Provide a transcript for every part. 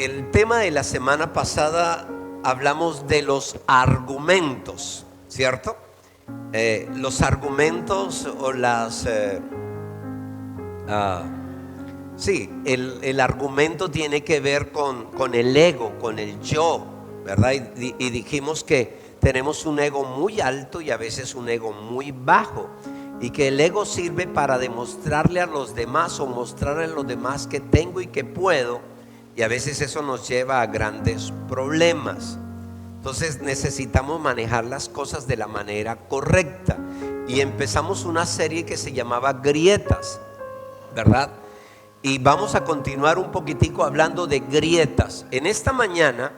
El tema de la semana pasada hablamos de los argumentos, ¿cierto? Los argumentos o el argumento tiene que ver con el ego, con el yo, ¿verdad? Y dijimos que tenemos un ego muy alto y a veces un ego muy bajo. Y que el ego sirve para demostrarle a los demás o mostrarle a los demás que tengo y que puedo. Y a veces eso nos lleva a grandes problemas. Entonces necesitamos manejar las cosas de la manera correcta. Y empezamos una serie que se llamaba Grietas, ¿verdad? Y vamos a continuar un poquitico hablando de grietas. En esta mañana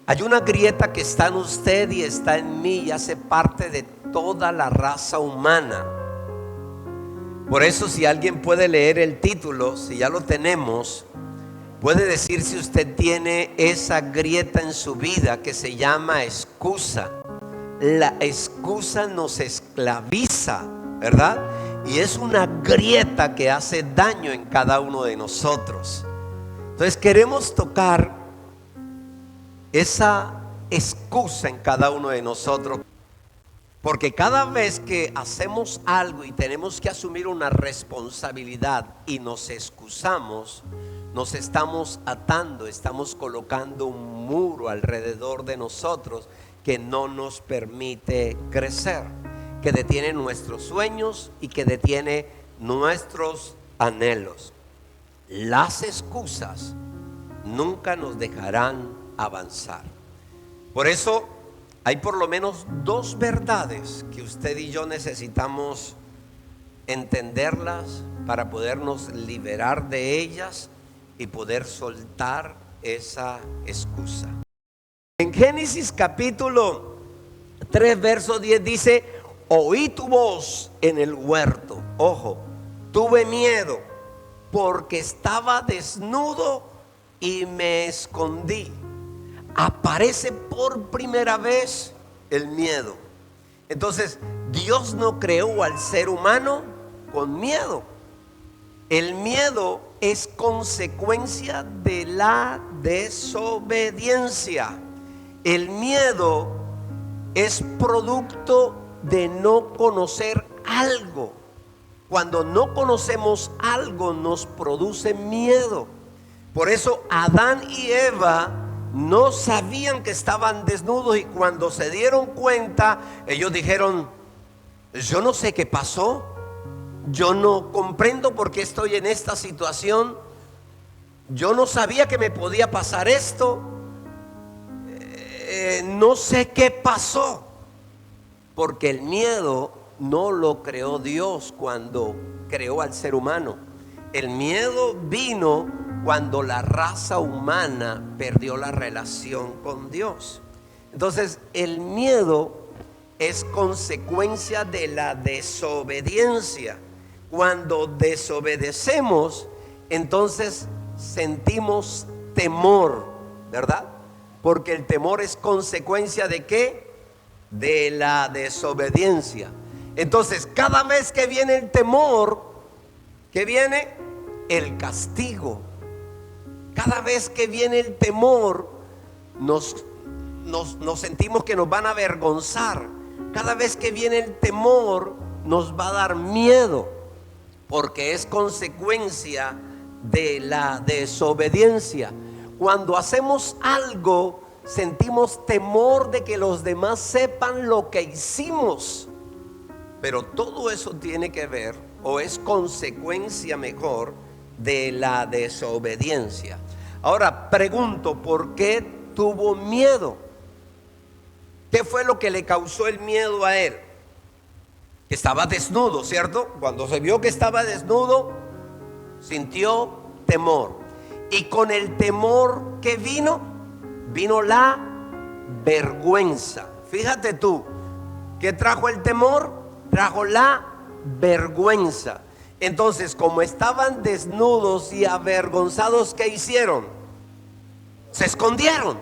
hay una grieta que está en usted y está en mí y hace parte de toda la raza humana. Por eso, si alguien puede leer el título, si ya lo tenemos, puede decir si usted tiene esa grieta en su vida que se llama excusa. La excusa nos esclaviza, ¿verdad? Y es una grieta que hace daño en cada uno de nosotros. Entonces queremos tocar esa excusa en cada uno de nosotros. Porque cada vez que hacemos algo y tenemos que asumir una responsabilidad y nos excusamos, nos estamos atando, estamos colocando un muro alrededor de nosotros que no nos permite crecer, que detiene nuestros sueños y que detiene nuestros anhelos. Las excusas nunca nos dejarán avanzar. Por eso hay por lo menos dos verdades que usted y yo necesitamos entenderlas para podernos liberar de ellas y poder soltar esa excusa. En Génesis capítulo 3 verso 10 dice: oí tu voz en el huerto. Ojo, tuve miedo porque estaba desnudo y me escondí. Aparece por primera vez el miedo. Entonces, Dios no creó al ser humano con miedo. El miedo es consecuencia de la desobediencia. El miedo es producto de no conocer algo. Cuando no conocemos algo nos produce miedo. Por eso Adán y Eva no sabían que estaban desnudos y cuando se dieron cuenta, ellos dijeron: yo no sé qué pasó, yo no comprendo por qué estoy en esta situación, yo no sabía que me podía pasar esto, no sé qué pasó. Porque el miedo no lo creó Dios cuando creó al ser humano. El miedo vino cuando la raza humana perdió la relación con Dios. Entonces, el miedo es consecuencia de la desobediencia. Cuando desobedecemos, entonces sentimos temor, ¿verdad? Porque el temor es consecuencia ¿de qué? De la desobediencia. Entonces, cada vez que viene el temor, ¿qué viene? El castigo. Cada vez que viene el temor, nos sentimos que nos van a avergonzar. Cada vez que viene el temor, nos va a dar miedo, porque es consecuencia de la desobediencia. Cuando hacemos algo, sentimos temor de que los demás sepan lo que hicimos. Pero todo eso tiene que ver, o es consecuencia mejor, de la desobediencia. Ahora pregunto, ¿por qué tuvo miedo? ¿Qué fue lo que le causó el miedo a él? Que estaba desnudo, ¿cierto? Cuando se vio que estaba desnudo, sintió temor. Y con el temor que vino la vergüenza. Fíjate tú, ¿qué trajo el temor? Trajo la vergüenza. Entonces, como estaban desnudos y avergonzados, ¿qué hicieron? Se escondieron.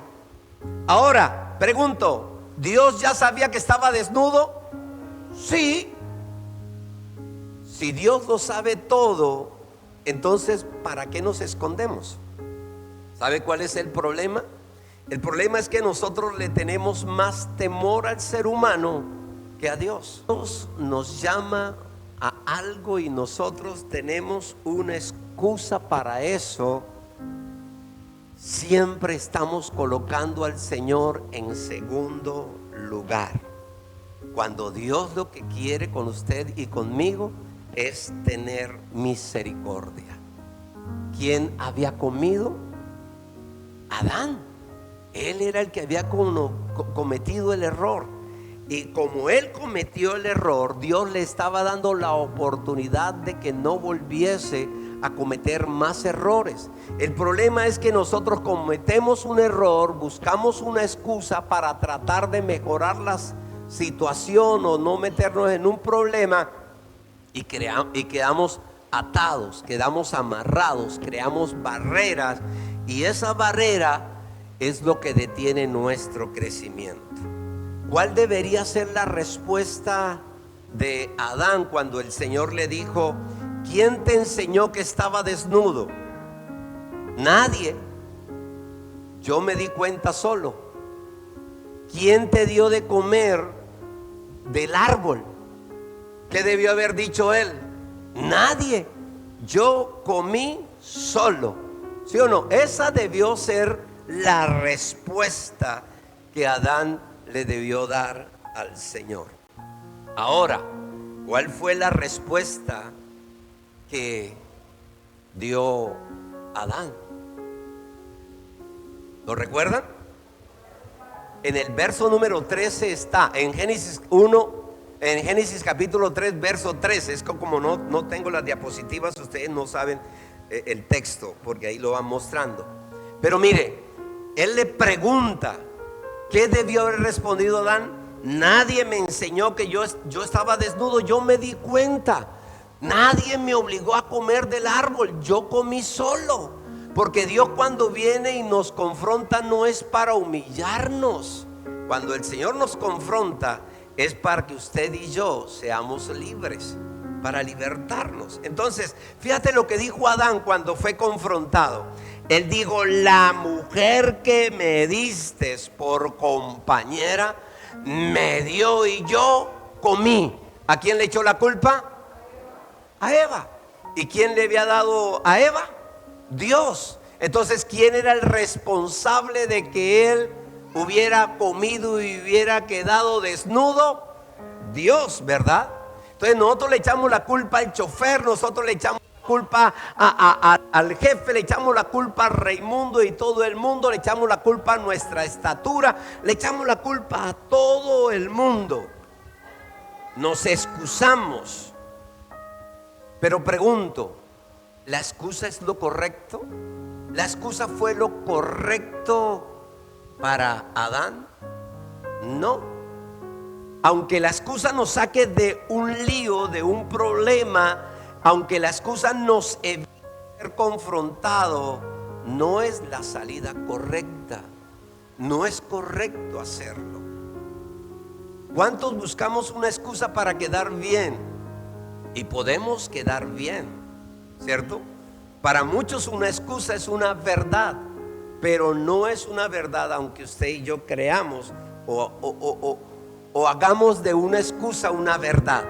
Ahora, pregunto, ¿Dios ya sabía que estaba desnudo? Sí. Si Dios lo sabe todo, entonces, ¿para qué nos escondemos? ¿Sabe cuál es el problema? El problema es que nosotros le tenemos más temor al ser humano que a Dios. Dios nos llama a algo y nosotros tenemos una excusa para eso. Siempre estamos colocando al Señor en segundo lugar, cuando Dios lo que quiere con usted y conmigo es tener misericordia. ¿Quién había comido? Adán. Él era el que había cometido el error. Y como él cometió el error, Dios le estaba dando la oportunidad de que no volviese a cometer más errores. El problema es que nosotros cometemos un error, buscamos una excusa para tratar de mejorar la situación o no meternos en un problema, y quedamos atados, quedamos amarrados, creamos barreras, y esa barrera es lo que detiene nuestro crecimiento. ¿Cuál debería ser la respuesta de Adán cuando el Señor le dijo: ¿quién te enseñó que estaba desnudo? Nadie. Yo me di cuenta solo. ¿Quién te dio de comer del árbol? ¿Qué debió haber dicho él? Nadie. Yo comí solo. ¿Sí o no? Esa debió ser la respuesta que Adán le debió dar al Señor. Ahora, ¿cuál fue la respuesta que dio Adán? ¿Lo recuerdan? En el verso número 13 está, en Génesis 1, en Génesis capítulo 3, verso 13. Es que como no tengo las diapositivas, ustedes no saben el texto, porque ahí lo van mostrando. Pero mire, él le pregunta: ¿qué debió haber respondido Adán? Nadie me enseñó que yo estaba desnudo, yo me di cuenta. Nadie me obligó a comer del árbol, yo comí solo. Porque Dios, cuando viene y nos confronta, no es para humillarnos. Cuando el Señor nos confronta, es para que usted y yo seamos libres, para libertarnos. Entonces, fíjate lo que dijo Adán cuando fue confrontado. Él dijo: la mujer que me diste por compañera me dio y yo comí. ¿A quién le echó la culpa? A Eva. ¿Y quién le había dado a Eva? Dios. Entonces, ¿quién era el responsable de que él hubiera comido y hubiera quedado desnudo? Dios, ¿verdad? Entonces nosotros le echamos la culpa al chofer, nosotros le echamos la culpa al jefe, le echamos la culpa a Raimundo y todo el mundo, le echamos la culpa a nuestra estatura, le echamos la culpa a todo el mundo. Nos excusamos. Pero pregunto, ¿la excusa es lo correcto? ¿La excusa fue lo correcto para Adán? No. Aunque la excusa nos saque de un lío, de un problema, aunque la excusa nos evite ser confrontado, no es la salida correcta. No es correcto hacerlo. ¿Cuántos buscamos una excusa para quedar bien? Y podemos quedar bien, ¿cierto? Para muchos una excusa es una verdad, pero no es una verdad aunque usted y yo creamos o hagamos de una excusa una verdad,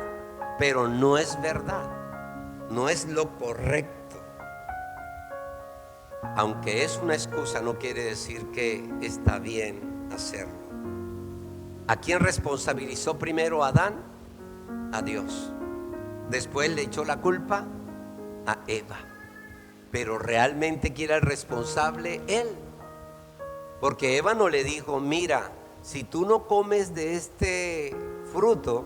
pero no es verdad, no es lo correcto. Aunque es una excusa, no quiere decir que está bien hacerlo. ¿A quién responsabilizó primero Adán? A Dios. Después le echó la culpa a Eva. Pero realmente, ¿quién era el responsable? Él. Porque Eva no le dijo: mira, si tú no comes de este fruto,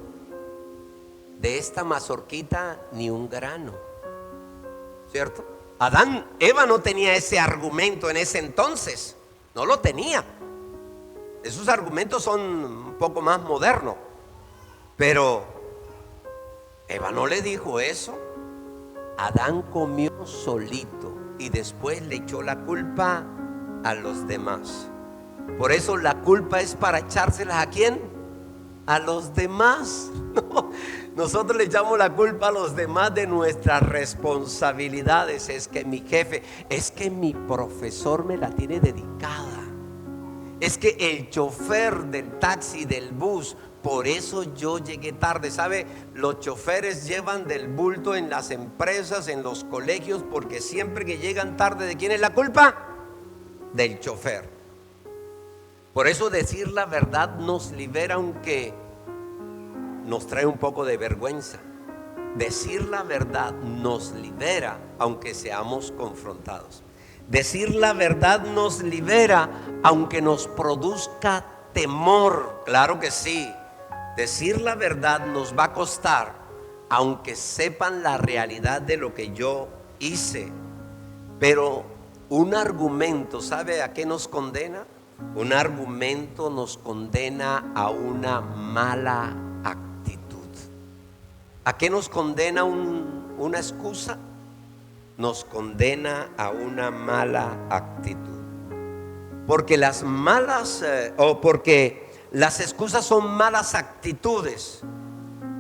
de esta mazorquita, ni un grano, ¿cierto? Eva no tenía ese argumento en ese entonces. No lo tenía. Esos argumentos son un poco más modernos. Pero Eva no le dijo eso. Adán comió solito y después le echó la culpa a los demás. Por eso la culpa es para echárselas ¿a quién? A los demás. Nosotros le echamos la culpa a los demás de nuestras responsabilidades. Es que mi jefe, es que mi profesor me la tiene dedicada. Es que el chofer del taxi, del bus, por eso yo llegué tarde. ¿Sabe? Los choferes llevan del bulto en las empresas, en los colegios, porque siempre que llegan tarde, ¿de quién es la culpa? Del chofer. Por eso decir la verdad nos libera, aunque nos trae un poco de vergüenza. Decir la verdad nos libera, aunque seamos confrontados. Decir la verdad nos libera, aunque nos produzca temor. Claro que sí. Decir la verdad nos va a costar, aunque sepan la realidad de lo que yo hice. Pero un argumento, ¿sabe a qué nos condena? Un argumento nos condena a una mala actitud. ¿A qué nos condena una excusa? Nos condena a una mala actitud. Porque las malas porque las excusas son malas actitudes.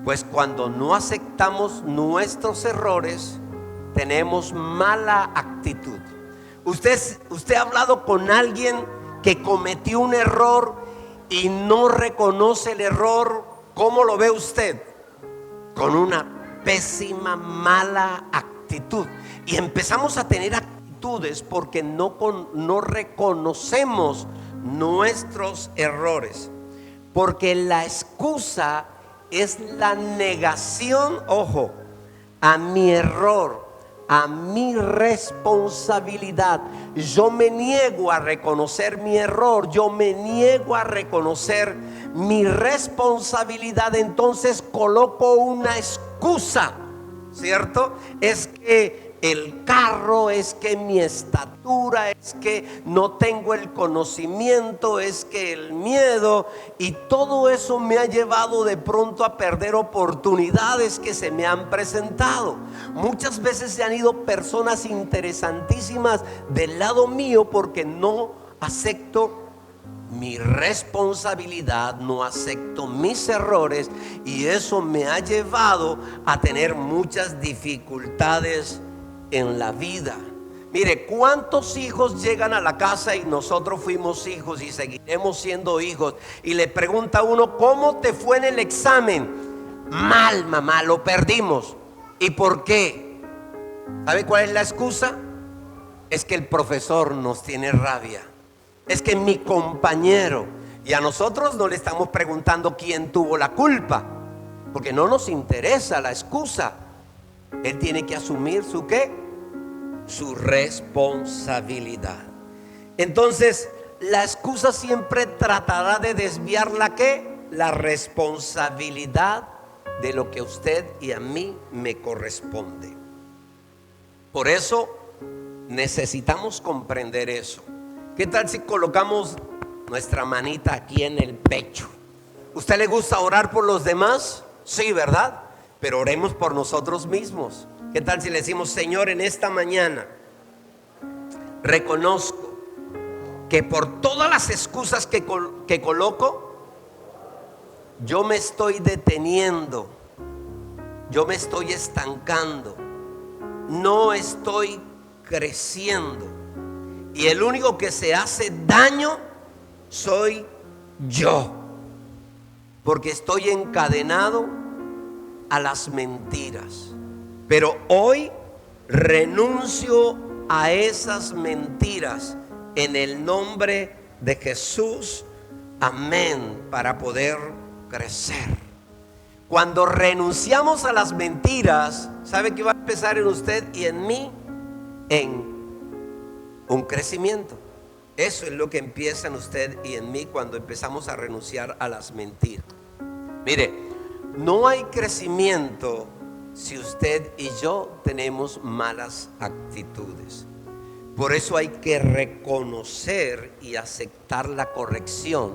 Pues cuando no aceptamos nuestros errores, tenemos mala actitud. Usted ha hablado con alguien que cometió un error y no reconoce el error. ¿Cómo lo ve usted? Con una pésima, mala actitud. Y empezamos a tener actitudes porque no reconocemos nuestros errores. Porque la excusa es la negación, ojo, a mi error, a mi responsabilidad. Yo me niego a reconocer mi error, yo me niego a reconocer mi responsabilidad. Entonces coloco una excusa, ¿cierto? Es que el carro, es que mi estatura, es que no tengo el conocimiento, es que el miedo, y todo eso me ha llevado de pronto a perder oportunidades que se me han presentado. Muchas veces se han ido personas interesantísimas del lado mío porque no acepto mi responsabilidad, no acepto mis errores, y eso me ha llevado a tener muchas dificultades en la vida. Mire, ¿cuántos hijos llegan a la casa y nosotros fuimos hijos y seguiremos siendo hijos? Y le pregunta a uno: ¿cómo te fue en el examen? Mal, mamá, lo perdimos. ¿Y por qué? ¿Sabe cuál es la excusa? Es que el profesor nos tiene rabia. Es que mi compañero. Y a nosotros no le estamos preguntando quién tuvo la culpa, porque no nos interesa la excusa. Él tiene que asumir su ¿qué? Su responsabilidad. Entonces, la excusa siempre tratará de desviar la ¿qué? La responsabilidad de lo que a usted y a mí me corresponde. Por eso necesitamos comprender eso. ¿Qué tal si colocamos nuestra manita aquí en el pecho? ¿Usted le gusta orar por los demás? Sí, ¿verdad? Pero oremos por nosotros mismos. ¿Qué tal si le decimos: Señor, en esta mañana reconozco que por todas las excusas que coloco, yo me estoy deteniendo, yo me estoy estancando, no estoy creciendo, y el único que se hace daño soy yo, porque estoy encadenado a las mentiras. Pero hoy renuncio a esas mentiras en el nombre de Jesús. Amén. Para poder crecer. Cuando renunciamos a las mentiras, ¿sabe qué va a empezar en usted y en mí? En un crecimiento. Eso es lo que empieza en usted y en mí cuando empezamos a renunciar a las mentiras. Mire, no hay crecimiento si usted y yo tenemos malas actitudes. Por eso hay que reconocer y aceptar la corrección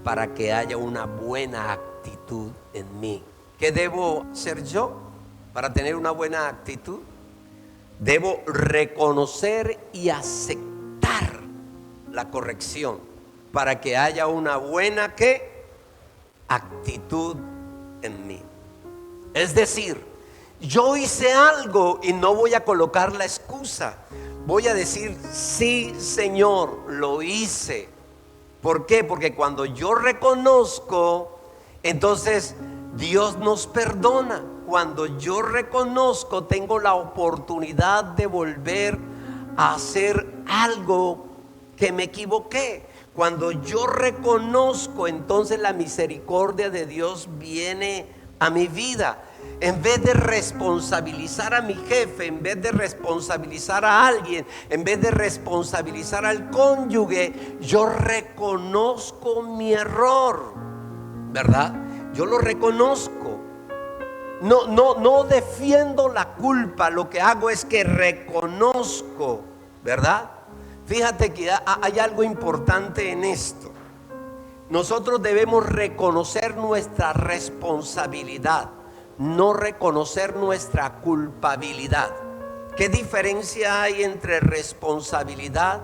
para que haya una buena actitud en mí. ¿Qué debo hacer yo para tener una buena actitud? Debo reconocer y aceptar la corrección para que haya una buena ¿qué? Actitud en mí. Es decir, yo hice algo y no voy a colocar la excusa. Voy a decir, sí, Señor, lo hice. ¿Por qué? Porque cuando yo reconozco, entonces Dios nos perdona. Cuando yo reconozco, tengo la oportunidad de volver a hacer algo que me equivoqué. Cuando yo reconozco, entonces la misericordia de Dios viene a mi vida. En vez de responsabilizar a mi jefe, en vez de responsabilizar a alguien, en vez de responsabilizar al cónyuge, yo reconozco mi error, ¿verdad? Yo lo reconozco. No defiendo la culpa. Lo que hago es que reconozco, ¿verdad? Fíjate que hay algo importante en esto. Nosotros debemos reconocer nuestra responsabilidad, no reconocer nuestra culpabilidad. ¿Qué diferencia hay entre responsabilidad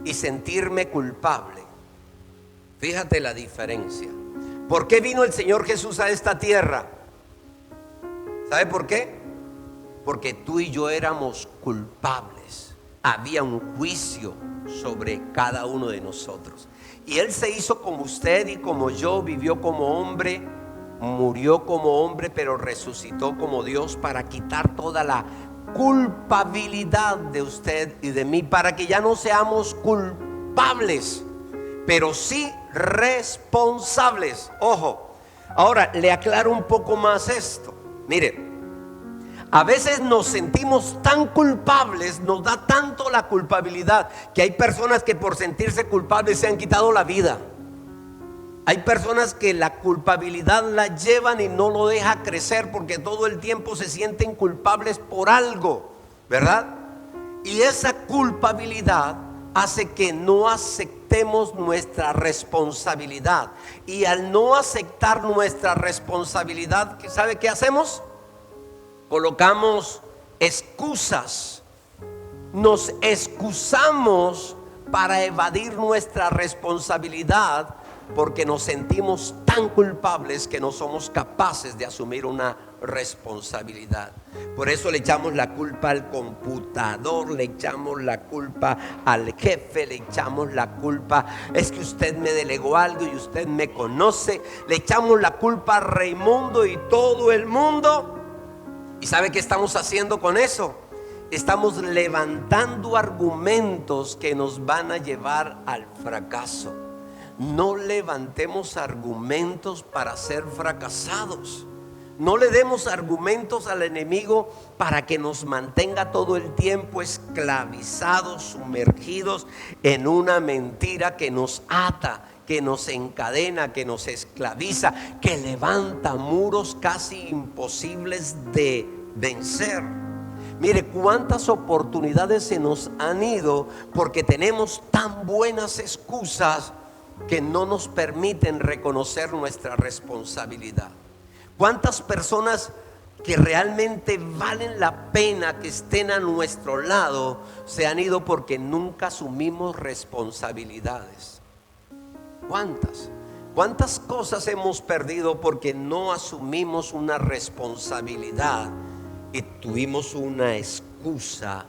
y sentirme culpable? Fíjate la diferencia. ¿Por qué vino el Señor Jesús a esta tierra? ¿Sabe por qué? Porque tú y yo éramos culpables. Había un juicio sobre cada uno de nosotros. Y Él se hizo como usted y como yo, vivió como hombre, murió como hombre, pero resucitó como Dios para quitar toda la culpabilidad de usted y de mí, para que ya no seamos culpables, pero sí responsables. Ojo, ahora le aclaro un poco más esto. Mire, a veces nos sentimos tan culpables, nos da tanto la culpabilidad, que hay personas que por sentirse culpables se han quitado la vida. Hay personas que la culpabilidad la llevan y no lo deja crecer, porque todo el tiempo se sienten culpables por algo, ¿verdad? Y esa culpabilidad hace que no aceptemos nuestra responsabilidad. Y al no aceptar nuestra responsabilidad, ¿sabe qué hacemos? Colocamos excusas. Nos excusamos para evadir nuestra responsabilidad, porque nos sentimos tan culpables que no somos capaces de asumir una responsabilidad. Por eso le echamos la culpa al computador, le echamos la culpa al jefe, le echamos la culpa, es que usted me delegó algo y usted me conoce. Le echamos la culpa a Raimundo y todo el mundo. ¿Y sabe qué estamos haciendo con eso? Estamos levantando argumentos que nos van a llevar al fracaso. No levantemos argumentos para ser fracasados. No le demos argumentos al enemigo para que nos mantenga todo el tiempo esclavizados, sumergidos en una mentira que nos ata, que nos encadena, que nos esclaviza, que levanta muros casi imposibles de vencer. Mire cuántas oportunidades se nos han ido porque tenemos tan buenas excusas que no nos permiten reconocer nuestra responsabilidad. ¿Cuántas personas que realmente valen la pena que estén a nuestro lado se han ido porque nunca asumimos responsabilidades? ¿Cuántas cosas hemos perdido porque no asumimos una responsabilidad y tuvimos una excusa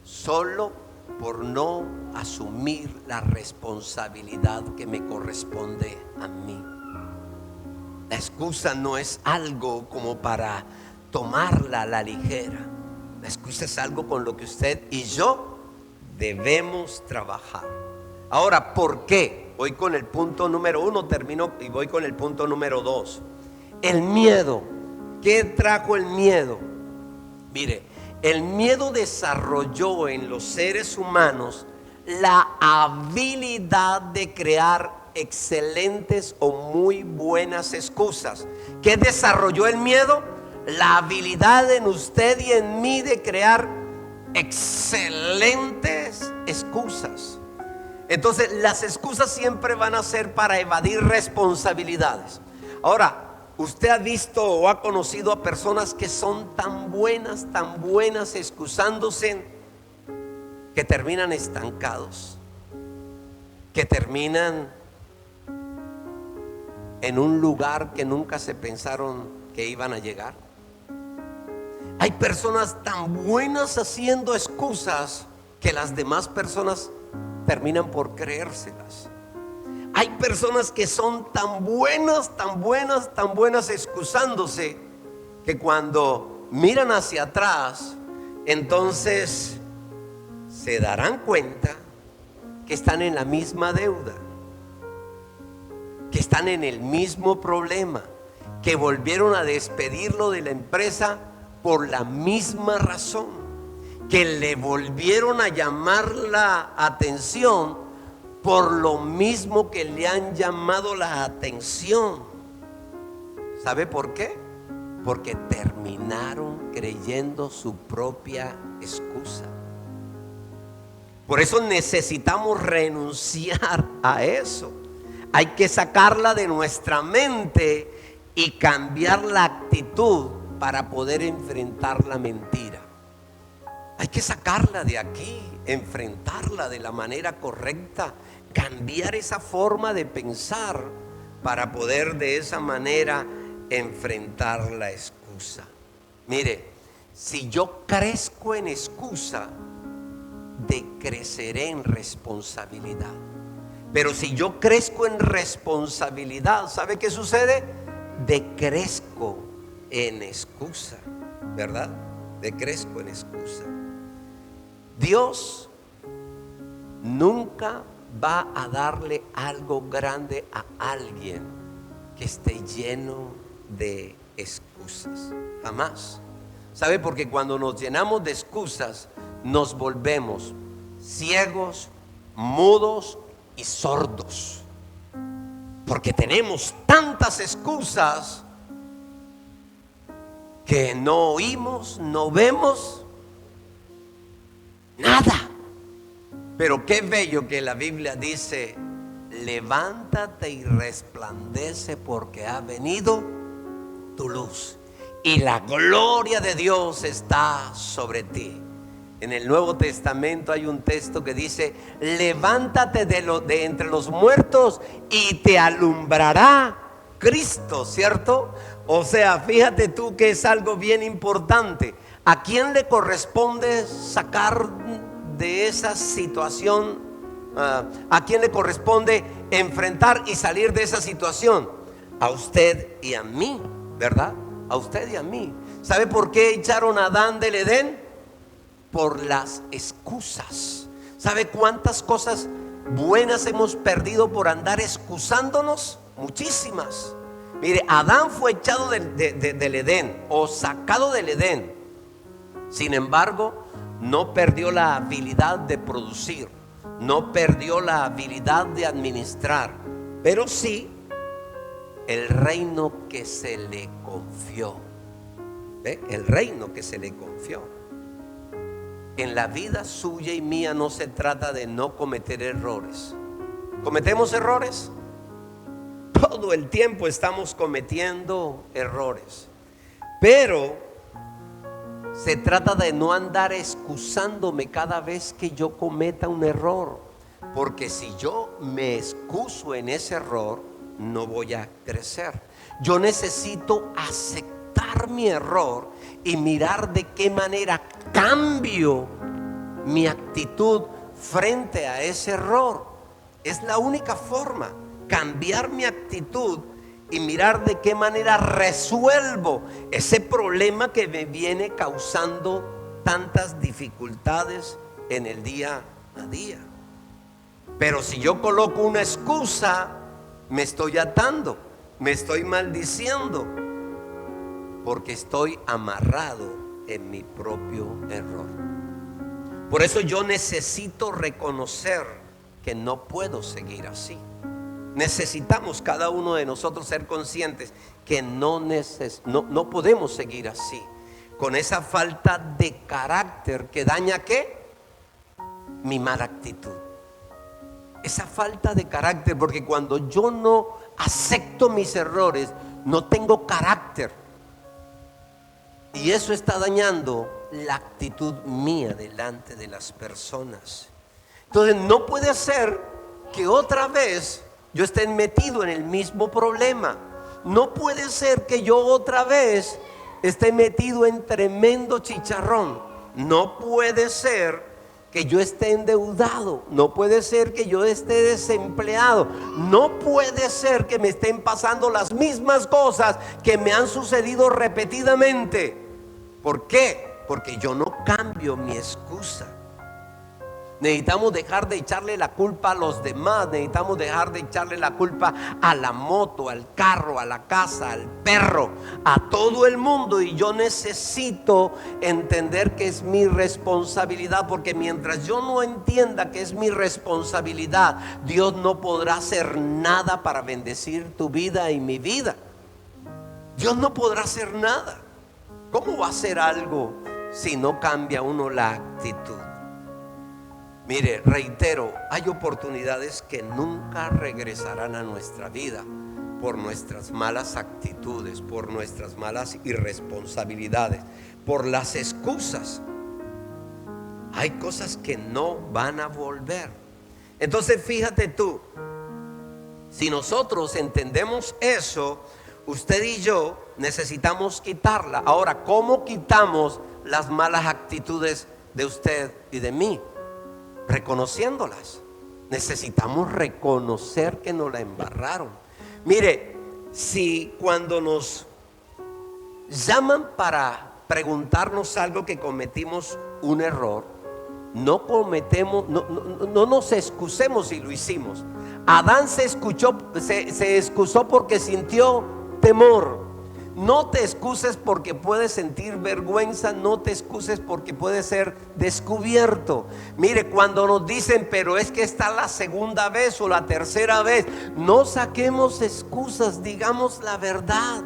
solo por no asumir la responsabilidad que me corresponde a mí? La excusa no es algo como para tomarla a la ligera. La excusa es algo con lo que usted y yo debemos trabajar. Ahora, ¿por qué? Voy con el punto número 1, termino y voy con el punto número 2. El miedo. ¿Qué trajo el miedo? Mire, el miedo desarrolló en los seres humanos la habilidad de crear excelentes o muy buenas excusas. ¿Qué desarrolló el miedo? La habilidad en usted y en mí de crear excelentes excusas. Entonces, las excusas siempre van a ser para evadir responsabilidades. Ahora, usted ha visto o ha conocido a personas que son tan buenas excusándose, que terminan estancados, que terminan en un lugar que nunca se pensaron que iban a llegar. Hay personas tan buenas haciendo excusas que las demás personas terminan por creérselas. Hay personas que son tan buenas, tan buenas, tan buenas excusándose, que cuando miran hacia atrás, entonces se darán cuenta que están en la misma deuda, que están en el mismo problema, que volvieron a despedirlo de la empresa por la misma razón, que le volvieron a llamar la atención por lo mismo que le han llamado la atención. ¿Sabe por qué? Porque terminaron creyendo su propia excusa. Por eso necesitamos renunciar a eso. Hay que sacarla de nuestra mente y cambiar la actitud para poder enfrentar la mentira. Hay que sacarla de aquí, enfrentarla de la manera correcta, cambiar esa forma de pensar para poder de esa manera enfrentar la excusa. Mire, si yo crezco en excusa, decreceré en responsabilidad. Pero si yo crezco en responsabilidad, ¿sabe qué sucede? Decrezco en excusa, ¿verdad? Decrezco en excusa. Dios nunca va a darle algo grande a alguien que esté lleno de excusas. Jamás. ¿Sabe? Porque cuando nos llenamos de excusas, nos volvemos ciegos, mudos y sordos. Porque tenemos tantas excusas que no oímos, no vemos nada. Pero qué bello que la Biblia dice: levántate y resplandece, porque ha venido tu luz y la gloria de Dios está sobre ti. En el Nuevo Testamento hay un texto que dice: levántate de entre los muertos y te alumbrará Cristo, ¿cierto? O sea, fíjate tú que es algo bien importante. ¿A quién le corresponde sacar de esa situación? ¿A quién le corresponde enfrentar y salir de esa situación? A usted y a mí, ¿verdad? A usted y a mí. ¿Sabe por qué echaron a Adán del Edén? Por las excusas. ¿Sabe cuántas cosas buenas hemos perdido por andar excusándonos? Muchísimas. Mire, Adán fue echado del Edén, o sacado del Edén. Sin embargo, no perdió la habilidad de producir, no perdió la habilidad de administrar, pero sí el reino que se le confió. ¿Ve? El reino que se le confió. En la vida suya y mía no se trata de no cometer errores. ¿Cometemos errores? Todo el tiempo estamos cometiendo errores, pero se trata de no andar excusándome cada vez que yo cometa un error, porque si yo me excuso en ese error, no voy a crecer. Yo necesito aceptar mi error y mirar de qué manera cambio mi actitud frente a ese error. Es la única forma, cambiar mi actitud y mirar de qué manera resuelvo ese problema que me viene causando tantas dificultades en el día a día. Pero si yo coloco una excusa, me estoy atando, me estoy maldiciendo, porque estoy amarrado en mi propio error. Por eso yo necesito reconocer que no puedo seguir así. Necesitamos cada uno de nosotros ser conscientes que no podemos seguir así, con esa falta de carácter que daña ¿qué? Mi mala actitud. Esa falta de carácter, porque cuando yo no acepto mis errores, no tengo carácter. Y eso está dañando la actitud mía delante de las personas. Entonces no puede ser que otra vez yo esté metido en el mismo problema. no puede ser que yo otra vez esté metido en tremendo chicharrón. No puede ser que yo esté endeudado. No puede ser que yo esté desempleado. No puede ser que me estén pasando las mismas cosas que me han sucedido repetidamente. ¿Por qué? Porque yo no cambio mi excusa. Necesitamos dejar de echarle la culpa a los demás. Necesitamos dejar de echarle la culpa a la moto, al carro, a la casa, al perro, a todo el mundo. Y yo necesito entender que es mi responsabilidad, porque mientras yo no entienda que es mi responsabilidad, Dios no podrá hacer nada para bendecir tu vida y mi vida. Dios no podrá hacer nada. ¿Cómo va a hacer algo si no cambia uno la actitud? Mire, reitero, hay oportunidades que nunca regresarán a nuestra vida por nuestras malas actitudes, por nuestras malas irresponsabilidades, por las excusas. Hay cosas que no van a volver. Entonces fíjate tú, si nosotros entendemos eso, usted y yo necesitamos quitarla. Ahora, ¿cómo quitamos las malas actitudes de usted y de mí? Reconociéndolas. Necesitamos reconocer que nos la embarraron. Mire, si cuando nos llaman para preguntarnos algo que cometimos un error, no nos excusemos si lo hicimos. Adán se excusó porque sintió temor. No te excuses porque puedes sentir vergüenza. No te excuses porque puedes ser descubierto. Mire, cuando nos dicen, pero es que está la segunda vez o la tercera vez, no saquemos excusas, digamos la verdad.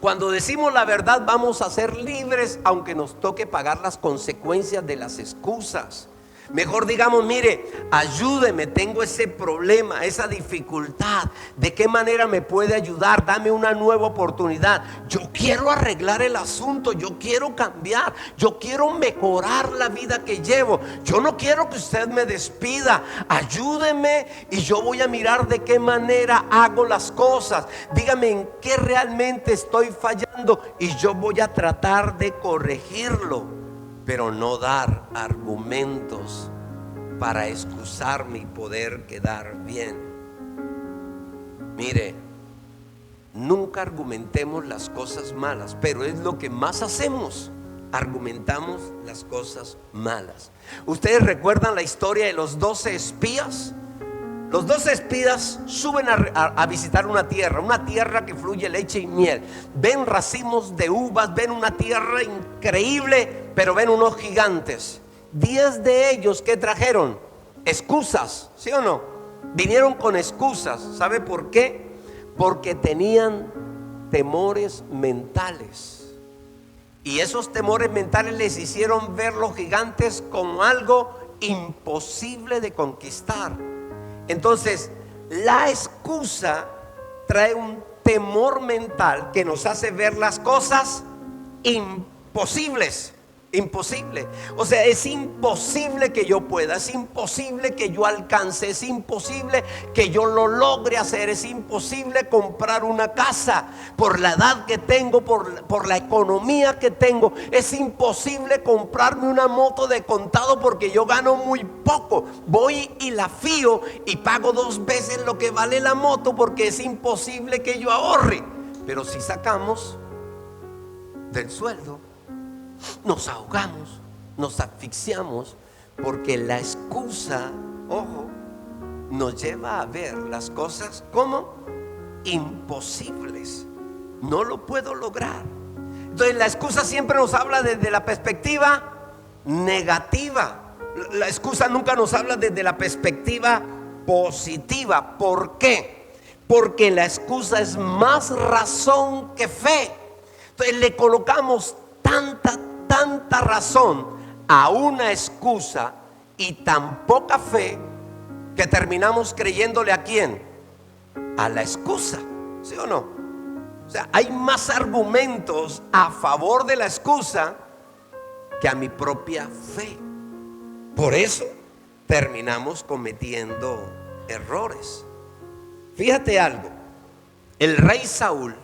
Cuando decimos la verdad vamos a ser libres, aunque nos toque pagar las consecuencias de las excusas. Mejor digamos, mire, ayúdeme, tengo ese problema, esa dificultad. ¿De qué manera me puede ayudar? Dame una nueva oportunidad. Yo quiero arreglar el asunto, yo quiero cambiar, yo quiero mejorar la vida que llevo. Yo no quiero que usted me despida. Ayúdeme y yo voy a mirar de qué manera hago las cosas. Dígame en qué realmente estoy fallando y yo voy a tratar de corregirlo. Pero no dar argumentos para excusarme y poder quedar bien. Mire, nunca argumentemos las cosas malas, pero es lo que más hacemos. Argumentamos las cosas malas. ¿Ustedes recuerdan la historia de los 12 espías? Los 12 espías suben a visitar una tierra que fluye leche y miel. Ven racimos de uvas, ven una tierra increíble, pero ven unos gigantes. 10 de ellos, ¿qué trajeron? Excusas, ¿sí o no? Vinieron con excusas. ¿Sabe por qué? Porque tenían temores mentales. Y esos temores mentales les hicieron ver los gigantes como algo imposible de conquistar. Entonces, la excusa trae un temor mental que nos hace ver las cosas imposibles. Imposible. O sea, es imposible que yo pueda, es imposible que yo alcance, es imposible que yo lo logre hacer, es imposible comprar una casa por la edad que tengo, por la economía que tengo. Es imposible comprarme una moto de contado porque yo gano muy poco. Voy y la fío y pago 2 veces lo que vale la moto porque es imposible que yo ahorre. Pero si sacamos del sueldo, nos ahogamos, nos asfixiamos, porque la excusa, ojo, nos lleva a ver las cosas como imposibles. No lo puedo lograr. Entonces la excusa siempre nos habla desde la perspectiva negativa. La excusa nunca nos habla desde la perspectiva positiva. ¿Por qué? Porque la excusa es más razón que fe. Entonces le colocamos tanta razón a una excusa y tan poca fe que terminamos creyéndole ¿a quién? A la excusa, ¿sí o no? O sea, hay más argumentos a favor de la excusa que a mi propia fe. Por eso terminamos cometiendo errores. Fíjate algo, el rey Saúl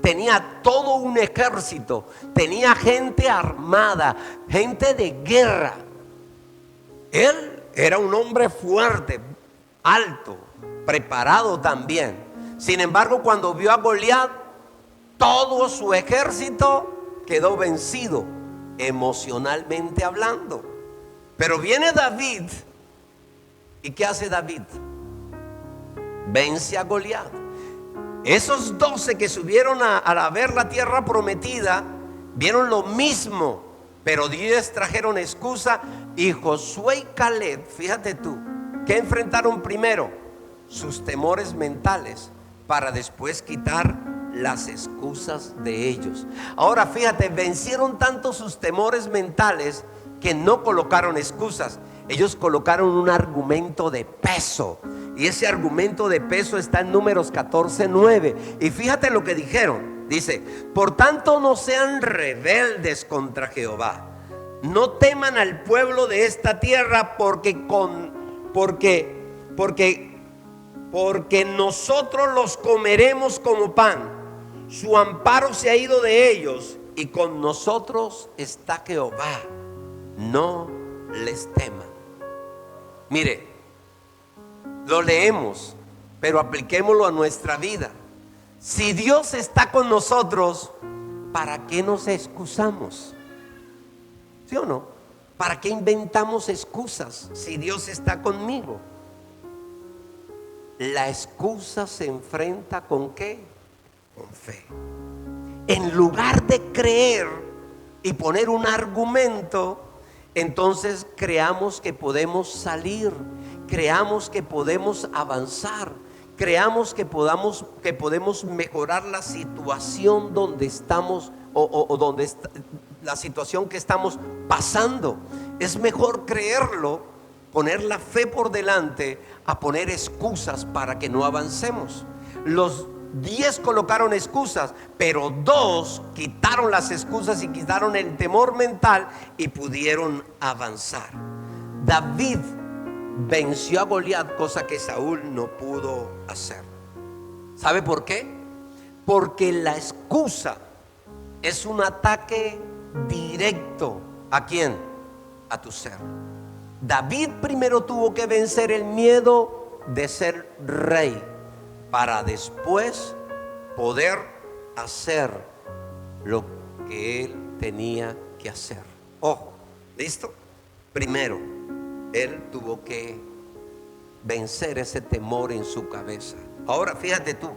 tenía todo un ejército, tenía gente armada, gente de guerra. Él era un hombre fuerte, alto, preparado también. Sin embargo, cuando vio a Goliat, todo su ejército quedó vencido, emocionalmente hablando. Pero viene David, ¿y qué hace David? Vence a Goliat. Esos 12 que subieron a ver la tierra prometida vieron lo mismo, pero 10 trajeron excusa. Y Josué y Caleb, fíjate tú, ¿qué enfrentaron primero? Sus temores mentales, para después quitar las excusas de ellos. Ahora fíjate, vencieron tanto sus temores mentales que no colocaron excusas. Ellos colocaron un argumento de peso, y ese argumento de peso está en Números 14:9. Y fíjate lo que dijeron. Dice: por tanto, no sean rebeldes contra Jehová, no teman al pueblo de esta tierra, porque nosotros los comeremos como pan. Su amparo se ha ido de ellos, y con nosotros está Jehová. No les teman. Mire, lo leemos, pero apliquémoslo a nuestra vida. Si Dios está con nosotros, ¿para qué nos excusamos? ¿Sí o no? ¿Para qué inventamos excusas si Dios está conmigo? La excusa se enfrenta ¿con qué? Con fe. En lugar de creer y poner un argumento, entonces creamos que podemos salir, creamos que podemos avanzar, creamos que podemos mejorar la situación donde estamos o donde está, la situación que estamos pasando. Es mejor creerlo, poner la fe por delante, a poner excusas para que no avancemos. Los 10 colocaron excusas, pero 2 quitaron las excusas y quitaron el temor mental y pudieron avanzar. David venció a Goliat, cosa que Saúl no pudo hacer. ¿Sabe por qué? Porque la excusa es un ataque directo. ¿A quién? A tu ser. David primero tuvo que vencer el miedo de ser rey, para después poder hacer lo que él tenía que hacer. Ojo, ¿listo? Primero, él tuvo que vencer ese temor en su cabeza. Ahora, fíjate tú,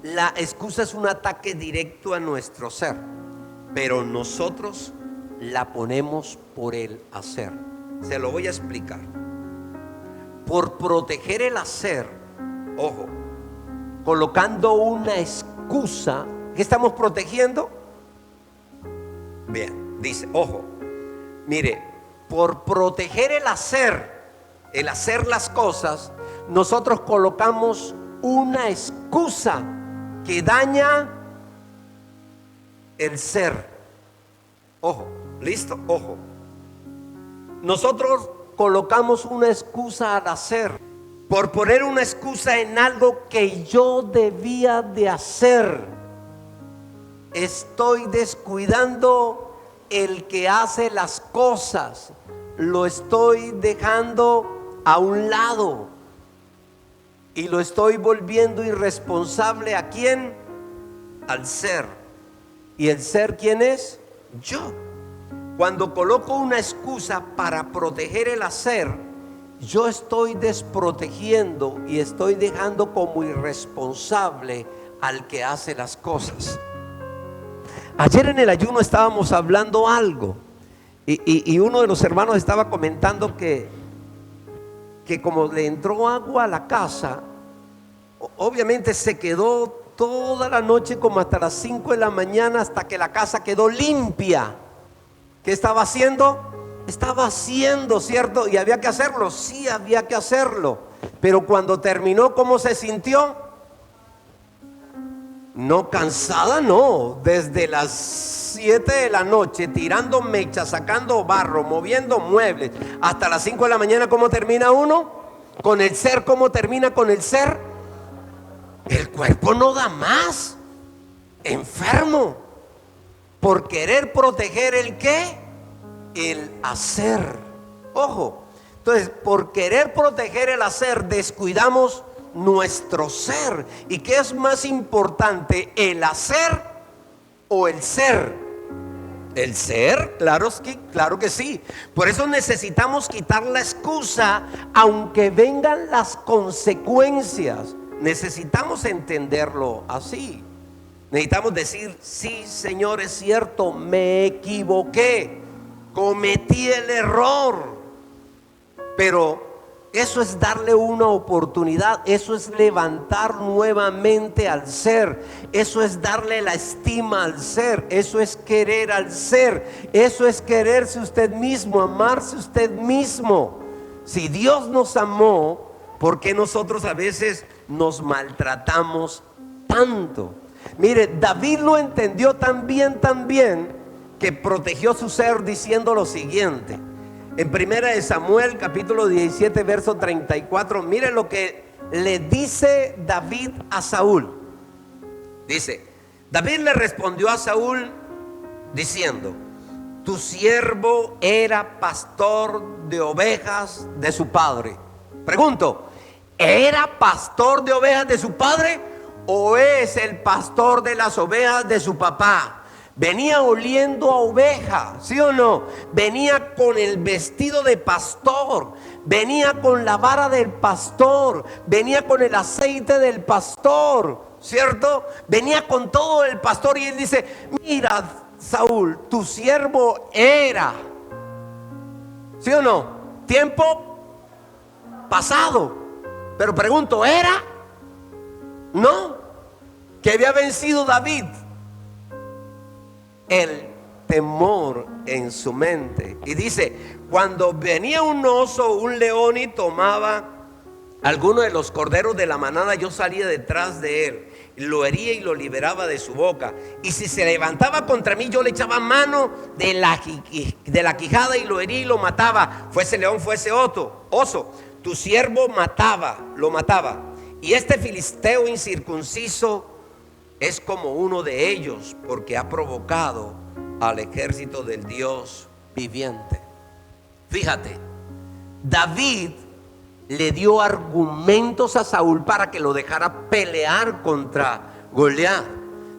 la excusa es un ataque directo a nuestro ser, pero nosotros la ponemos por el hacer. Se lo voy a explicar. Por proteger el hacer, ojo, colocando una excusa, ¿qué estamos protegiendo? Bien, dice, ojo, mire, por proteger el hacer las cosas, nosotros colocamos una excusa que daña el ser. Ojo, ¿listo? Ojo. Nosotros colocamos una excusa al hacer, por poner una excusa en algo que yo debía de hacer. Estoy descuidando el que hace las cosas, lo estoy dejando a un lado y lo estoy volviendo irresponsable. ¿A quién? Al ser. ¿Y el ser quién es? Yo. Cuando coloco una excusa para proteger el hacer, yo estoy desprotegiendo y estoy dejando como irresponsable al que hace las cosas. Ayer en el ayuno estábamos hablando algo y uno de los hermanos estaba comentando que como le entró agua a la casa, obviamente se quedó toda la noche como hasta las 5 de la mañana, hasta que la casa quedó limpia. ¿Qué estaba haciendo? Estaba haciendo, ¿cierto? ¿Y había que hacerlo? Sí, había que hacerlo. Pero cuando terminó, ¿cómo se sintió? No, cansada no. Desde las 7 de la noche, tirando mechas, sacando barro, moviendo muebles, hasta las 5 de la mañana, ¿cómo termina uno? Con el ser. ¿Cómo termina con el ser? el cuerpo no da más, enfermo, por querer proteger el ¿qué? El hacer. Ojo, entonces por querer proteger el hacer descuidamos nuestro ser. ¿Y qué es más importante, el hacer o el ser? El ser, claro que sí. Por eso necesitamos quitar la excusa, aunque vengan las consecuencias. Necesitamos entenderlo así. Necesitamos decir: sí, Señor, es cierto, me equivoqué, cometí el error. Pero eso es darle una oportunidad, eso es levantar nuevamente al ser, eso es darle la estima al ser, eso es querer al ser, eso es quererse usted mismo, amarse usted mismo. Si Dios nos amó, ¿por qué nosotros a veces nos maltratamos tanto? Mire, David lo entendió tan bien, que protegió su ser diciendo lo siguiente. En primera de Samuel, capítulo 17, verso 34, mire lo que le dice David a Saúl. Dice: David le respondió a Saúl diciendo: tu siervo era pastor de ovejas de su padre. Pregunto, ¿era pastor de ovejas de su padre o es el pastor de las ovejas de su papá? Venía oliendo a oveja, ¿sí o no? Venía con el vestido de pastor, venía con la vara del pastor, venía con el aceite del pastor, ¿cierto? Venía con todo el pastor, y él dice: mira, Saúl, tu siervo era, ¿sí o no? Tiempo pasado. Pero pregunto, ¿era? No. ¿Que había vencido David? El temor en su mente. Y dice: cuando venía un oso o un león y tomaba alguno de los corderos de la manada, yo salía detrás de él, lo hería y lo liberaba de su boca. Y si se levantaba contra mí, yo le echaba mano de la quijada y lo hería y lo mataba, fuese león, fuese oso. Tu siervo lo mataba. Y este filisteo incircunciso es como uno de ellos, porque ha provocado al ejército del Dios viviente. Fíjate, David le dio argumentos a Saúl para que lo dejara pelear contra Goliat.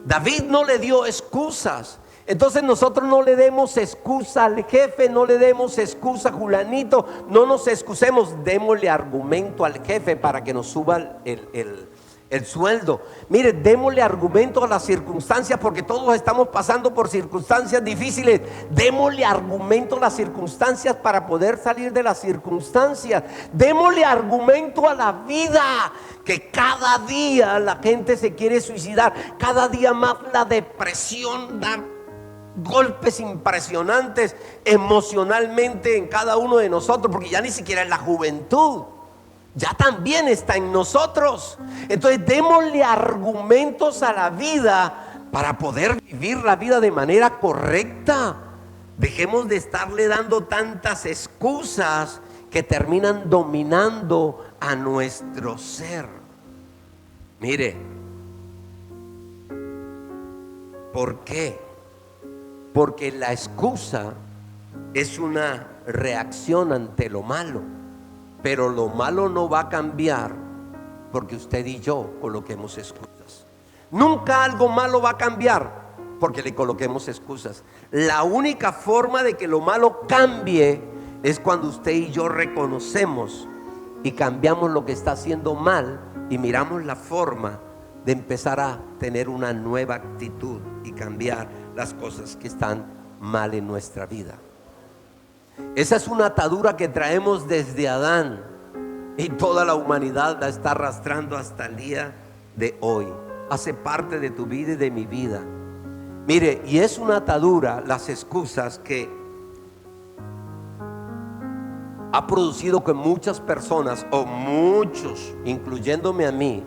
David no le dio excusas. Entonces nosotros no le demos excusa al jefe, no le demos excusa a Julanito, no nos excusemos, démosle argumento al jefe para que nos suba el sueldo. Mire, démosle argumento a las circunstancias, porque todos estamos pasando por circunstancias difíciles. Démosle argumento a las circunstancias para poder salir de las circunstancias. Démosle argumento a la vida, que cada día la gente se quiere suicidar, cada día más la depresión da golpes impresionantes emocionalmente en cada uno de nosotros, porque ya ni siquiera es la juventud, ya también está en nosotros. Entonces démosle argumentos a la vida para poder vivir la vida de manera correcta. Dejemos de estarle dando tantas excusas que terminan dominando a nuestro ser. Mire, ¿por qué? Porque la excusa es una reacción ante lo malo. Pero lo malo no va a cambiar porque usted y yo coloquemos excusas. Nunca algo malo va a cambiar porque le coloquemos excusas. La única forma de que lo malo cambie es cuando usted y yo reconocemos y cambiamos lo que está haciendo mal y miramos la forma de empezar a tener una nueva actitud y cambiar las cosas que están mal en nuestra vida. Esa es una atadura que traemos desde Adán y toda la humanidad la está arrastrando hasta el día de hoy. Hace parte de tu vida y de mi vida. Mire, y es una atadura, las excusas, que ha producido que muchas personas, o muchos, incluyéndome a mí,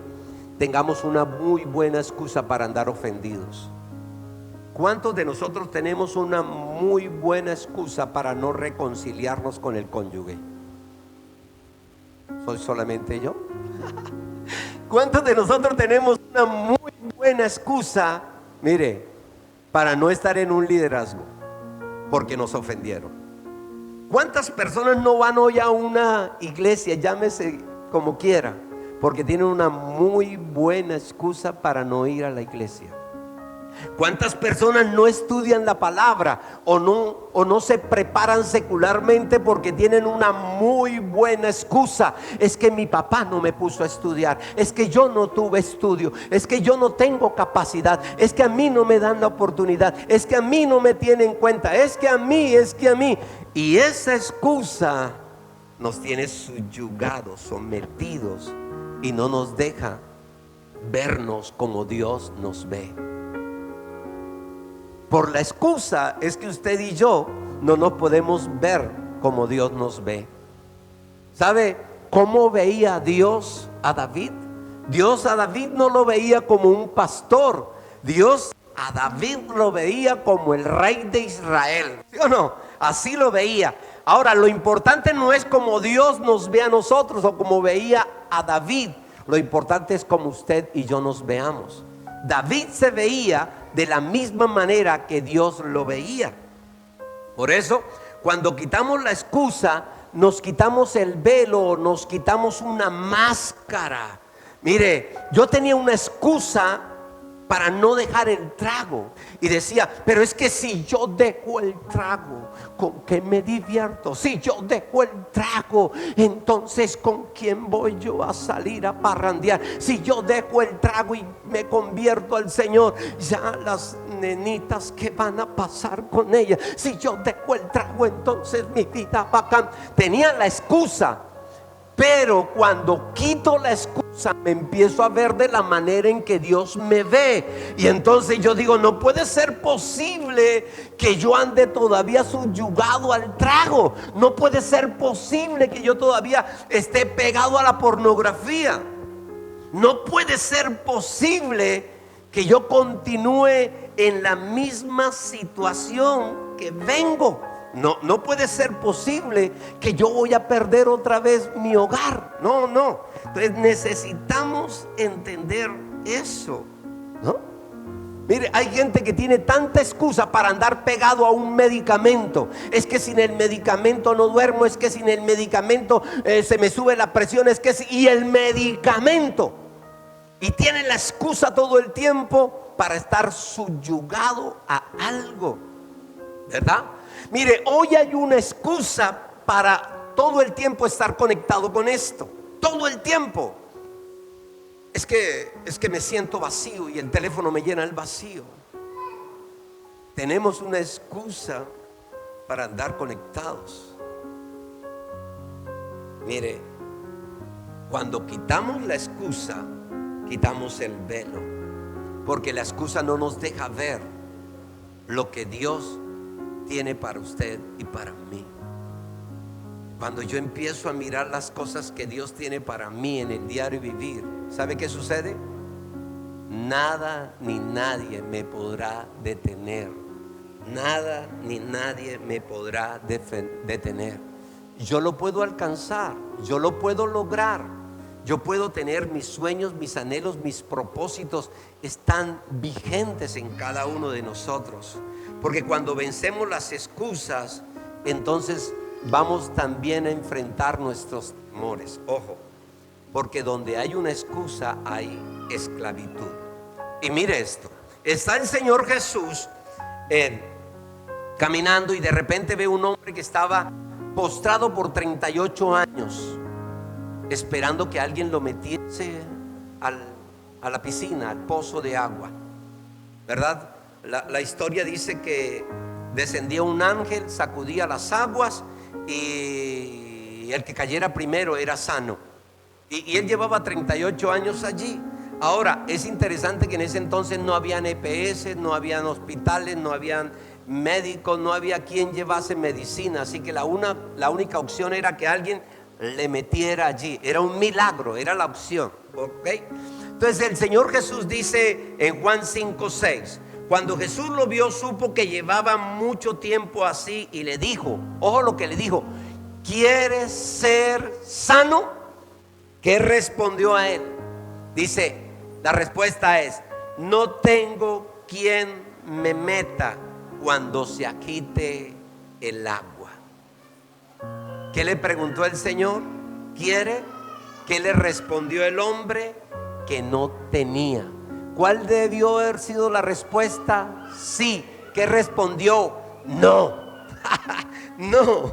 tengamos una muy buena excusa para andar ofendidos. ¿Cuántos de nosotros tenemos una muy buena excusa para no reconciliarnos con el cónyuge? ¿Soy solamente yo? ¿Cuántos de nosotros tenemos una muy buena excusa, mire, para no estar en un liderazgo? Porque nos ofendieron. ¿Cuántas personas no van hoy a una iglesia, llámese como quiera, porque tienen una muy buena excusa para no ir a la iglesia? ¿Cuántas personas no estudian la palabra o no se preparan secularmente porque tienen una muy buena excusa? Es que mi papá no me puso a estudiar, es que yo no tuve estudio, es que yo no tengo capacidad, es que a mí no me dan la oportunidad, es que a mí no me tienen en cuenta, es que a mí. Y esa excusa nos tiene subyugados, sometidos, y no nos deja vernos como Dios nos ve. Por la excusa es que usted y yo no nos podemos ver como Dios nos ve. ¿Sabe cómo veía Dios a David? Dios a David no lo veía como un pastor. Dios a David lo veía como el rey de Israel. ¿Sí o no? Así lo veía. Ahora, lo importante no es como Dios nos ve a nosotros o como veía a David. Lo importante es como usted y yo nos veamos. David se veía de la misma manera que Dios lo veía. Por eso, cuando quitamos la excusa, nos quitamos el velo, nos quitamos una máscara. Mire, yo tenía una excusa para no dejar el trago y decía, pero es que si yo dejo el trago, ¿con qué me divierto? Si yo dejo el trago, entonces ¿con quién voy yo a salir a parrandear? Si yo dejo el trago y me convierto al Señor, ya las nenitas que van a pasar con ella. Si yo dejo el trago, entonces mi vida va a cambiar. Tenía la excusa. Pero cuando quito la excusa, me empiezo a ver de la manera en que Dios me ve. Y entonces yo digo, no puede ser posible que yo ande todavía subyugado al trago. No puede ser posible que yo todavía esté pegado a la pornografía. No puede ser posible que yo continúe en la misma situación que vengo. No puede ser posible que yo voy a perder otra vez mi hogar. No. Entonces necesitamos entender eso, ¿no? Mire, hay gente que tiene tanta excusa para andar pegado a un medicamento. Es que sin el medicamento no duermo, es que sin el medicamento se me sube la presión, y el medicamento. Y tiene la excusa todo el tiempo para estar subyugado a algo, ¿verdad? Mire, hoy hay una excusa para todo el tiempo estar conectado con esto. Todo el tiempo. Es que me siento vacío y el teléfono me llena el vacío. Tenemos una excusa para andar conectados. Mire, cuando quitamos la excusa, quitamos el velo. Porque la excusa no nos deja ver lo que Dios tiene para usted y para mí. Cuando yo empiezo a mirar las cosas que Dios tiene para mí en el diario vivir, ¿sabe qué sucede? Nada ni nadie me podrá detener. Nada ni nadie me podrá detener. Yo lo puedo alcanzar, yo lo puedo lograr. Yo puedo tener mis sueños, mis anhelos, mis propósitos están vigentes en cada uno de nosotros. Porque cuando vencemos las excusas, entonces vamos también a enfrentar nuestros temores. Ojo, porque donde hay una excusa hay esclavitud. Y mire esto, está el Señor Jesús caminando y de repente ve un hombre que estaba postrado por 38 años, esperando que alguien lo metiese a la piscina, al pozo de agua, ¿verdad? La historia dice que descendía un ángel, sacudía las aguas y el que cayera primero era sano. Y él llevaba 38 años allí. Ahora, es interesante que en ese entonces no habían EPS, no habían hospitales, no habían médicos, no había quien llevase medicina. Así que la única opción era que alguien le metiera allí. Era un milagro, era la opción, ¿ok? Entonces el Señor Jesús dice en Juan 5:6, cuando Jesús lo vio, supo que llevaba mucho tiempo así y le dijo, ojo lo que le dijo, ¿quieres ser sano? ¿Qué respondió a él? Dice, la respuesta es: no tengo quien me meta cuando se agite el agua. ¿Qué le preguntó el Señor? ¿Quiere? ¿Qué le respondió el hombre? Que no tenía. ¿Cuál debió haber sido la respuesta? Sí. ¿Qué respondió? No. No.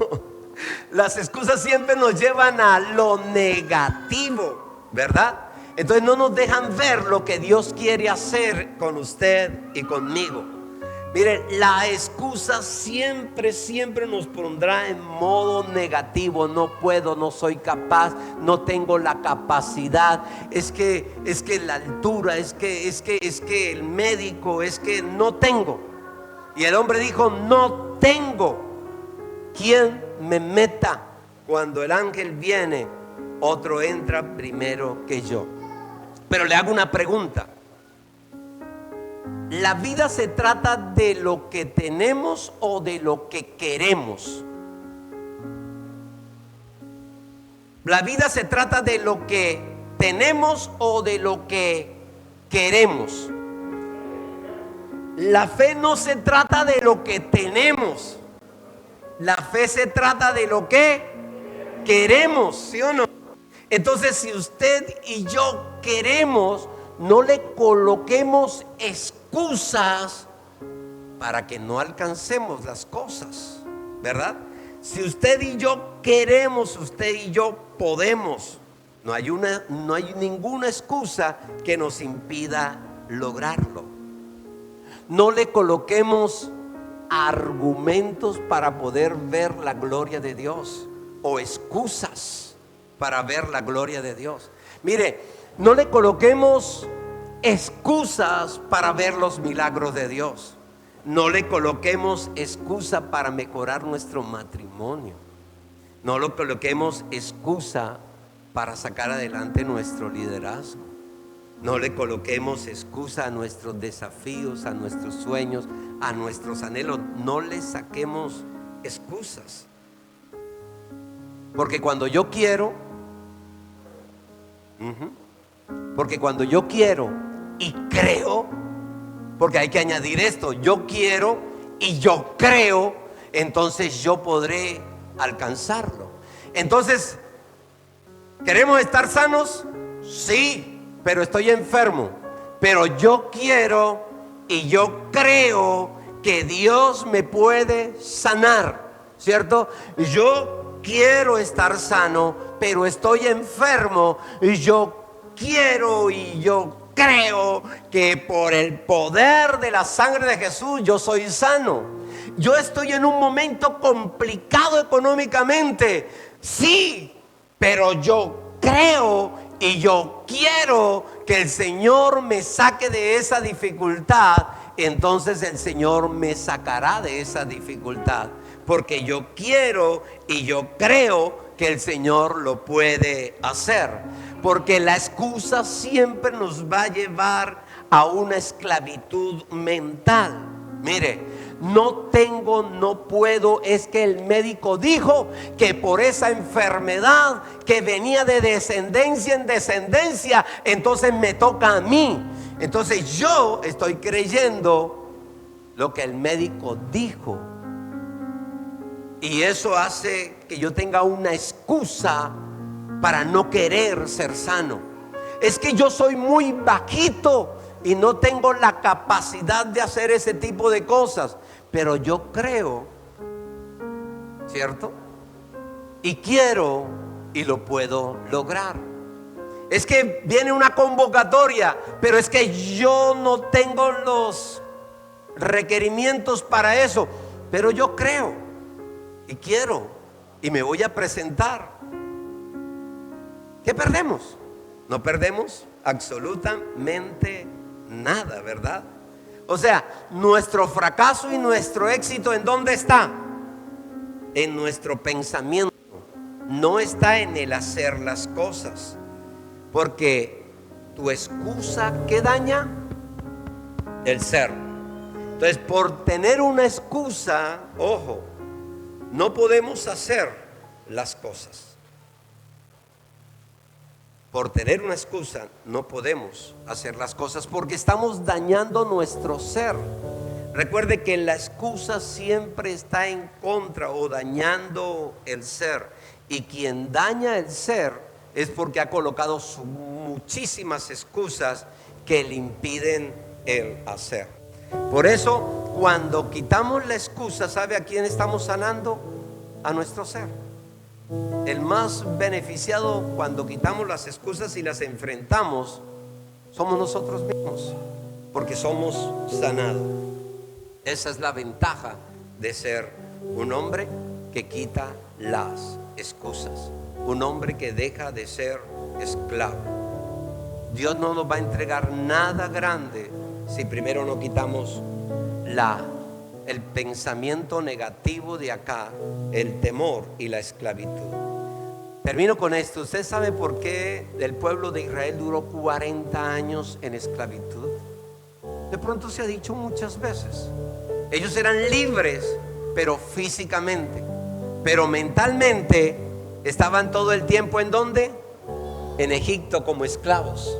Las excusas siempre nos llevan a lo negativo, ¿verdad? Entonces no nos dejan ver lo que Dios quiere hacer con usted y conmigo. Miren, la excusa siempre nos pondrá en modo negativo. No puedo, no soy capaz, no tengo la capacidad. Es que la altura, es que el médico, es que no tengo. Y el hombre dijo: no tengo quien me meta. Cuando el ángel viene, otro entra primero que yo. Pero le hago una pregunta. ¿La vida se trata de lo que tenemos o de lo que queremos? ¿La vida se trata de lo que tenemos o de lo que queremos? La fe no se trata de lo que tenemos. La fe se trata de lo que queremos, ¿sí o no? Entonces, si usted y yo queremos, no le coloquemos excusas para que no alcancemos las cosas, ¿verdad? Si usted y yo queremos, usted y yo podemos. No hay ninguna excusa que nos impida lograrlo. No le coloquemos argumentos para poder ver la gloria de Dios, o excusas para ver la gloria de Dios. Mire, no le coloquemos excusas para ver los milagros de Dios. No le coloquemos excusa para mejorar nuestro matrimonio. No le coloquemos excusa para sacar adelante nuestro liderazgo. No le coloquemos excusa a nuestros desafíos, a nuestros sueños, a nuestros anhelos. No le saquemos excusas. Porque cuando yo quiero, y creo, porque hay que añadir esto: yo quiero y yo creo, entonces yo podré alcanzarlo. Entonces, ¿queremos estar sanos? Sí, pero estoy enfermo. Pero yo quiero y yo creo que Dios me puede sanar, ¿cierto? Yo quiero estar sano, pero estoy enfermo, y yo quiero y yo creo que por el poder de la sangre de Jesús yo soy sano. Yo estoy en un momento complicado económicamente, sí, pero yo creo y yo quiero que el Señor me saque de esa dificultad. Entonces el Señor me sacará de esa dificultad, porque yo quiero y yo creo que el Señor lo puede hacer. Porque la excusa siempre nos va a llevar a una esclavitud mental. Mire, no tengo, no puedo, es que el médico dijo que por esa enfermedad que venía de descendencia en descendencia, entonces me toca a mí. Entonces yo estoy creyendo lo que el médico dijo, y eso hace que yo tenga una excusa para no querer ser sano. Es que yo soy muy bajito y no tengo la capacidad de hacer ese tipo de cosas, pero yo creo, ¿cierto? Y quiero y lo puedo lograr. Es que viene una convocatoria, pero es que yo no tengo los requerimientos para eso, pero yo creo y quiero y me voy a presentar. ¿Qué perdemos? No perdemos absolutamente nada, ¿verdad? O sea, nuestro fracaso y nuestro éxito, ¿en dónde está? En nuestro pensamiento. No está en el hacer las cosas. Porque tu excusa, ¿qué daña? El ser. Entonces, por tener una excusa, ojo, no podemos hacer las cosas. por tener una excusa no podemos hacer las cosas porque estamos dañando nuestro ser. Recuerde que la excusa siempre está en contra o dañando el ser. Y quien daña el ser es porque ha colocado muchísimas excusas que le impiden el hacer. Por eso, cuando quitamos la excusa, ¿sabe a quién estamos sanando? A nuestro ser. El más beneficiado cuando quitamos las excusas y las enfrentamos somos nosotros mismos, porque somos sanados. Esa es la ventaja de ser un hombre que quita las excusas, un hombre que deja de ser esclavo. Dios no nos va a entregar nada grande si primero no quitamos el pensamiento negativo de acá, el temor y la esclavitud. Termino con esto. ¿Usted sabe por qué el pueblo de Israel duró 40 años en esclavitud? De pronto se ha dicho muchas veces. Ellos eran libres, pero físicamente, pero mentalmente estaban todo el tiempo ¿en dónde? En Egipto como esclavos.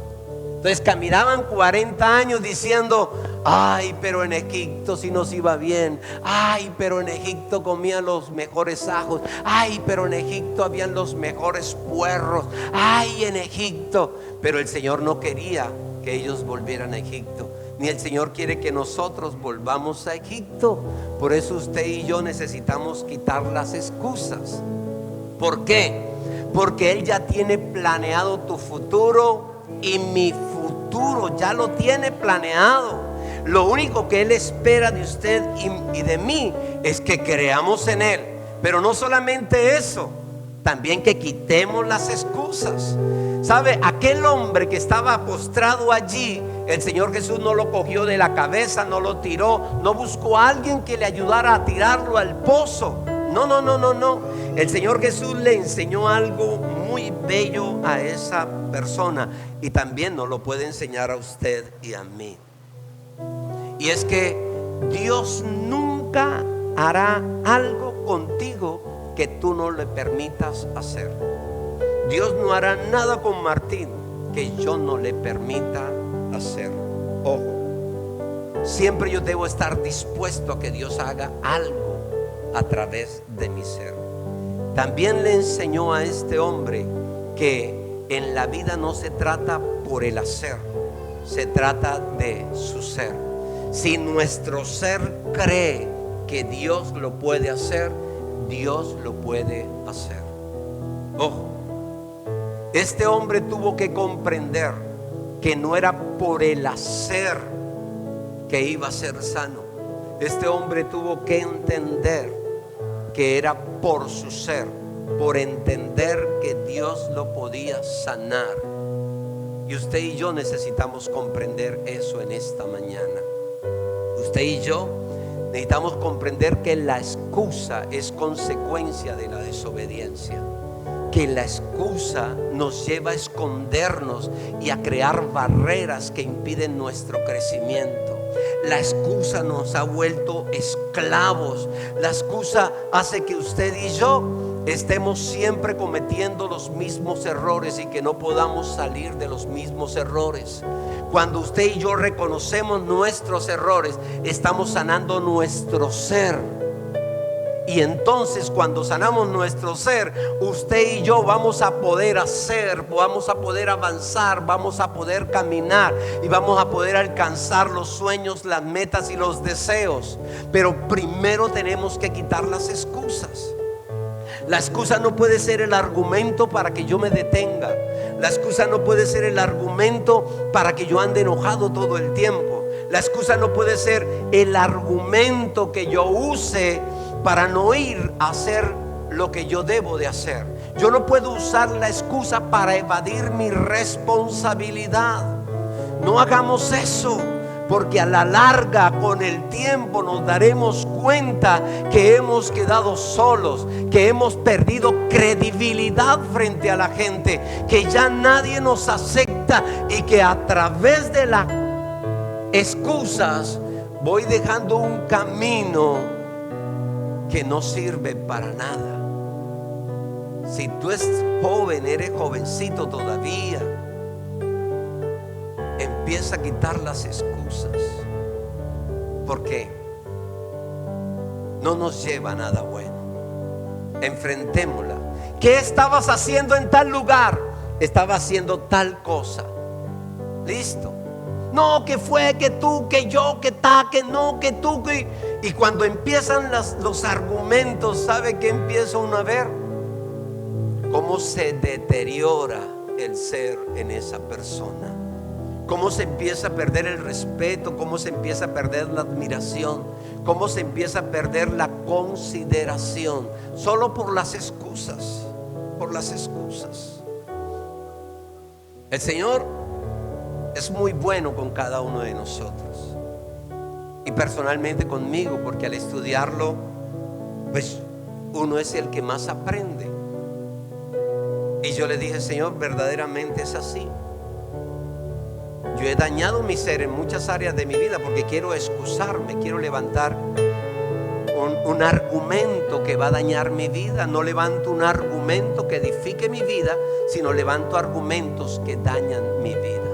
Entonces caminaban 40 años diciendo: ay, pero en Egipto sí nos iba bien. Ay, pero en Egipto comían los mejores ajos. Ay, pero en Egipto habían los mejores puerros. Ay, en Egipto. Pero el Señor no quería que ellos volvieran a Egipto, ni el Señor quiere que nosotros volvamos a Egipto. Por eso usted y yo necesitamos quitar las excusas. ¿Por qué? Porque Él ya tiene planeado tu futuro y mi futuro, ya lo tiene planeado. Lo único que Él espera de usted y de mí es que creamos en Él. Pero no solamente eso, también que quitemos las excusas. ¿Sabe? Aquel hombre que estaba postrado allí, el Señor Jesús no lo cogió de la cabeza, no lo tiró, no buscó a alguien que le ayudara a tirarlo al pozo. No, no, no, no, no. El Señor Jesús le enseñó algo muy bello a esa persona, y también nos lo puede enseñar a usted y a mí. Y es que Dios nunca hará algo contigo que tú no le permitas hacer. Dios no hará nada con Martín que yo no le permita hacer. Ojo, siempre yo debo estar dispuesto a que Dios haga algo a través de mi ser. También le enseñó a este hombre que en la vida no se trata por el hacer, se trata de su ser. Si nuestro ser cree que Dios lo puede hacer, Dios lo puede hacer. Ojo, este hombre tuvo que comprender que no era por el hacer que iba a ser sano. Este hombre tuvo que entender que era por su ser, por entender que Dios lo podía sanar. Y usted y yo necesitamos comprender eso en esta mañana. Usted y yo necesitamos comprender que la excusa es consecuencia de la desobediencia, que la excusa nos lleva a escondernos y a crear barreras que impiden nuestro crecimiento. La excusa nos ha vuelto esclavos. La excusa hace que usted y yo estemos siempre cometiendo los mismos errores y que no podamos salir de los mismos errores. Cuando usted y yo reconocemos nuestros errores, estamos sanando nuestro ser. Y entonces cuando sanamos nuestro ser, usted y yo vamos a poder hacer, vamos a poder avanzar, vamos a poder caminar y vamos a poder alcanzar los sueños, las metas y los deseos. Pero primero tenemos que quitar las excusas. La excusa no puede ser el argumento para que yo me detenga. La excusa no puede ser el argumento para que yo ande enojado todo el tiempo. La excusa no puede ser el argumento que yo use para no ir a hacer lo que yo debo de hacer. Yo no puedo usar la excusa para evadir mi responsabilidad. No hagamos eso, porque a la larga, con el tiempo, nos daremos cuenta que hemos quedado solos, que hemos perdido credibilidad frente a la gente, que ya nadie nos acepta y que a través de las excusas voy dejando un camino que no sirve para nada. Si tú eres joven, eres jovencito todavía, empieza a quitar las excusas, porque no nos lleva a nada bueno. Enfrentémosla. ¿Qué estabas haciendo en tal lugar? Estaba haciendo tal cosa. Listo. No, que fue, que tú, que yo, que ta, que no, que tú, que... Y cuando empiezan los argumentos, ¿sabe qué empieza uno a ver? Cómo se deteriora el ser en esa persona. Cómo se empieza a perder el respeto, cómo se empieza a perder la admiración, cómo se empieza a perder la consideración, solo por las excusas, por las excusas. El Señor es muy bueno con cada uno de nosotros, y personalmente conmigo, porque al estudiarlo, pues uno es el que más aprende. Y yo le dije: Señor, verdaderamente es así. Yo he dañado mi ser en muchas áreas de mi vida porque quiero excusarme, quiero levantar un argumento que va a dañar mi vida. No levanto un argumento que edifique mi vida, sino levanto argumentos que dañan mi vida.